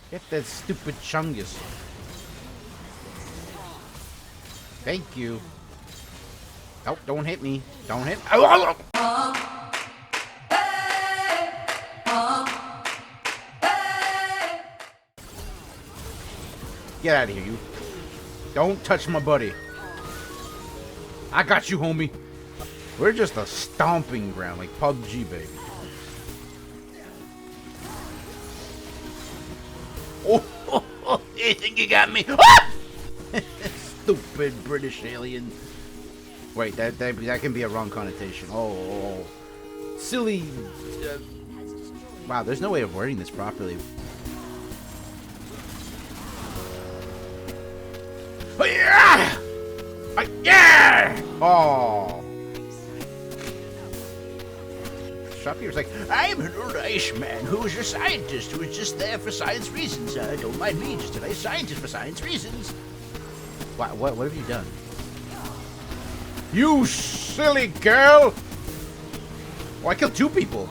Get that stupid chungus. Thank you. Oh, don't hit me. Don't hit me. Get out of here, you. Don't touch my buddy. I got you, homie. We're just a stomping ground, like PUBG, baby. Oh, you think you got me? Ah! Stupid British alien. Wait, that can be a wrong connotation. Oh. Silly. Wow, there's no way of wording this properly. Yeah! Yeah! Oh. Shopkeeper's like, I'm an old Irishman who's a scientist who is just there for science reasons. Don't mind me, just a nice scientist for science reasons. What have you done? You silly girl! Oh, I killed 2 people.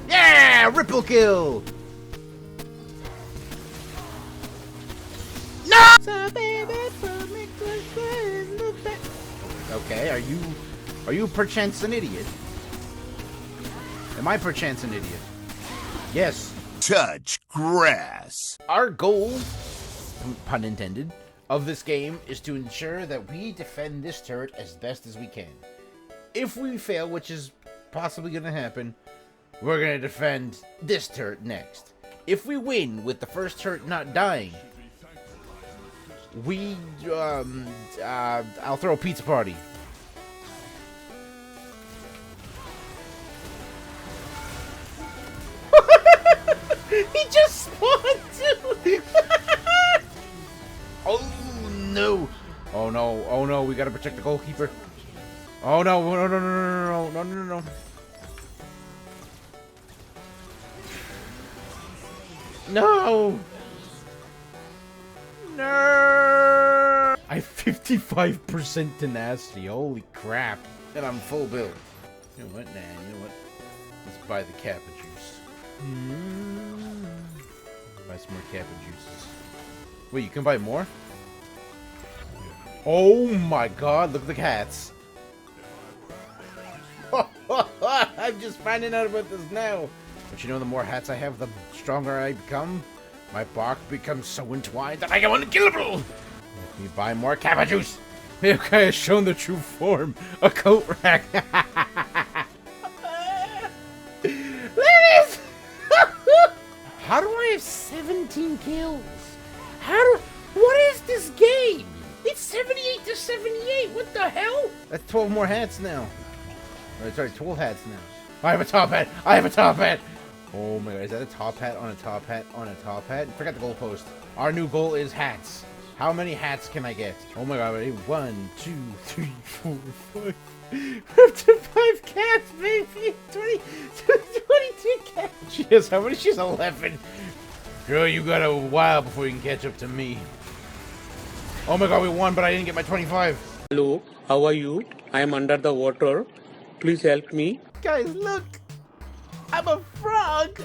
Yeah! Ripple kill! No! Okay, are you perchance an idiot? Am I perchance an idiot? Yes. Touch grass. Our goal, pun intended, of this game is to ensure that we defend this turret as best as we can. If we fail, which is possibly going to happen, we're going to defend this turret next. If we win with the first turret not dying, I'll throw a pizza party. He just spawned too! Oh no! Oh no, oh no, we gotta protect the goalkeeper. Oh no, no, no, no, no, no, no, no, no, no. No! I have 55% tenacity, holy crap. And I'm full build. You know what, nah, you know what? Let's buy the Kappa juice. Buy some more Kappa juices. Wait, you can buy more? Oh my god, look at the cats. I'm just finding out about this now. But you know, the more hats I have, the stronger I become. My bark becomes so entwined that I go unkillable. Let me buy more Kappa juice. Okay, has shown the true form. A coat rack. How do I have 17 kills? What is this game? It's 78 to 78. What the hell? That's 12 more hats now. Sorry, 12 hats now. I have a top hat. I have a top hat. Oh my god, is that a top hat on a top hat on a top hat? Forgot the goalpost. Our new goal is hats. How many hats can I get? Oh my god, ready? 1, 2, 3, 4, 5. Up to 5 cats, baby! 22 cats! She has how many? She's 11. Girl, you got a while before you can catch up to me. Oh my god, we won, but I didn't get my 25. Hello, how are you? I am under the water. Please help me. Guys, look! I'm a frog!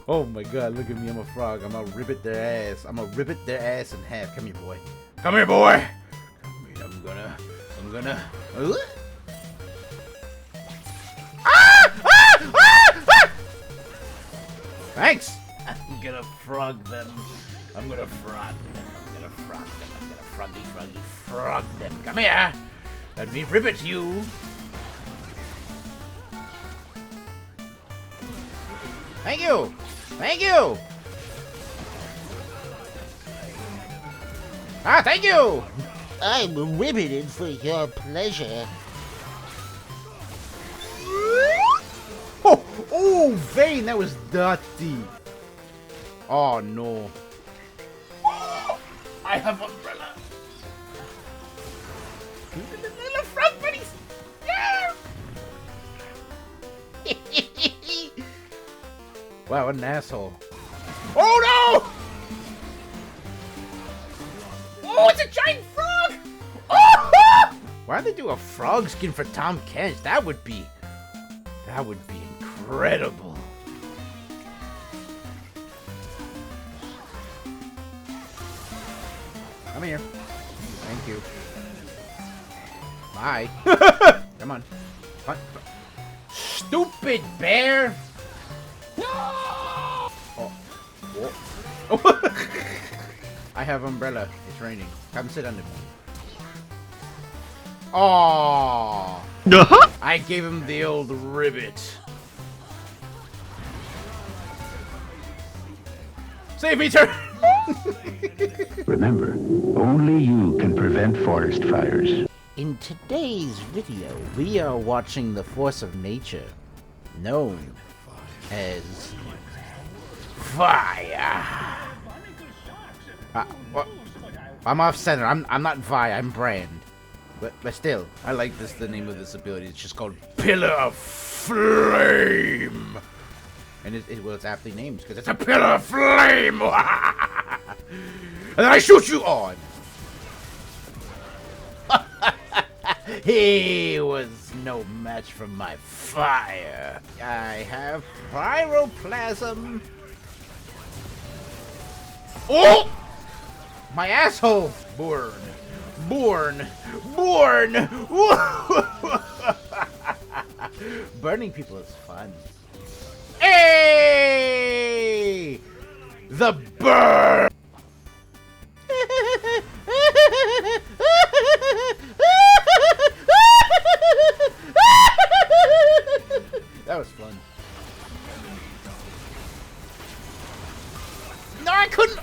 Oh my god, look at me, I'm a frog. I'm gonna ribbit their ass. I'm gonna ribbit their ass in half. Come here, boy. Come here, boy! Come here, I'm gonna... Thanks! I'm gonna frog them. I'm gonna frog them. I'm gonna frog them. I'm gonna frog them. Come here! Let me ribbit you! Thank you! Thank you! Ah, thank you! I'm riveted for your pleasure. Oh, Vane, that was dirty. Oh, no. Oh, I have umbrella. Little frog buddies. Yeah. Wow, what an asshole. Oh, no! Oh, it's a giant frog! Oh! Why'd they do a frog skin for Tom Kent? That would be That would be incredible. Come here. Thank you. Bye. Come on. What? Stupid bear! No! Oh. Whoa. I have umbrella. It's raining. Come sit under me. Aww. I gave him the old ribbit. Save me, turn! Remember, only you can prevent forest fires. In today's video, we are watching the force of nature, known as fire. What? I'm off center. I'm not Vi. I'm Brand. But still, I like this. The name of this ability. It's just called Pillar of Flame, and it's aptly named because it's a pillar of flame. And then I shoot you on. He was no match for my fire. I have pyroplasm. Oh! My asshole! Burn. Burning people is fun. Hey! The burn! That was fun. No, I couldn't.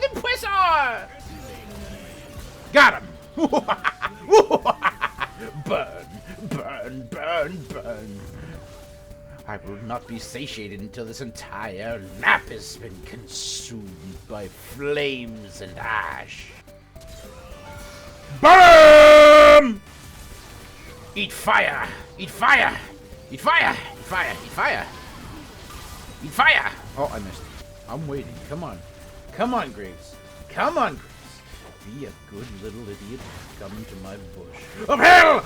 The Puissar! Got him. Burn. I will not be satiated until this entire map has been consumed by flames and ash. Burn! Eat fire! Eat fire! Eat fire! Eat fire! Eat fire! Eat fire! Oh, I missed. I'm waiting. Come on. Come on, Graves. Come on, Graves. Be a good little idiot. Come to my bush. Of hell!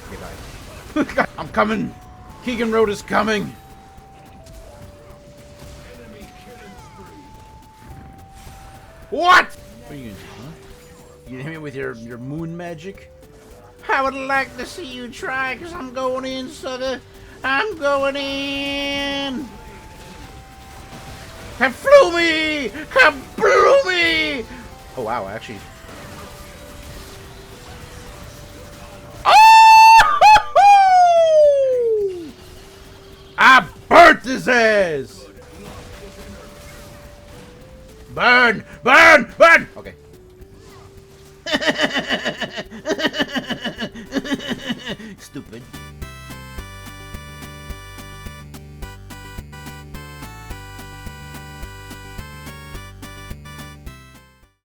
Okay, bye. I'm coming. Keegan Road is coming. What? What are you gonna do, huh? You gonna hit me with your moon magic? I would like to see you try, because I'm going in, sucker. I'm going in. Kabloomy! Kabloomy! Oh, wow, actually. Oh! I burnt his ass! Burn! Okay. Stupid.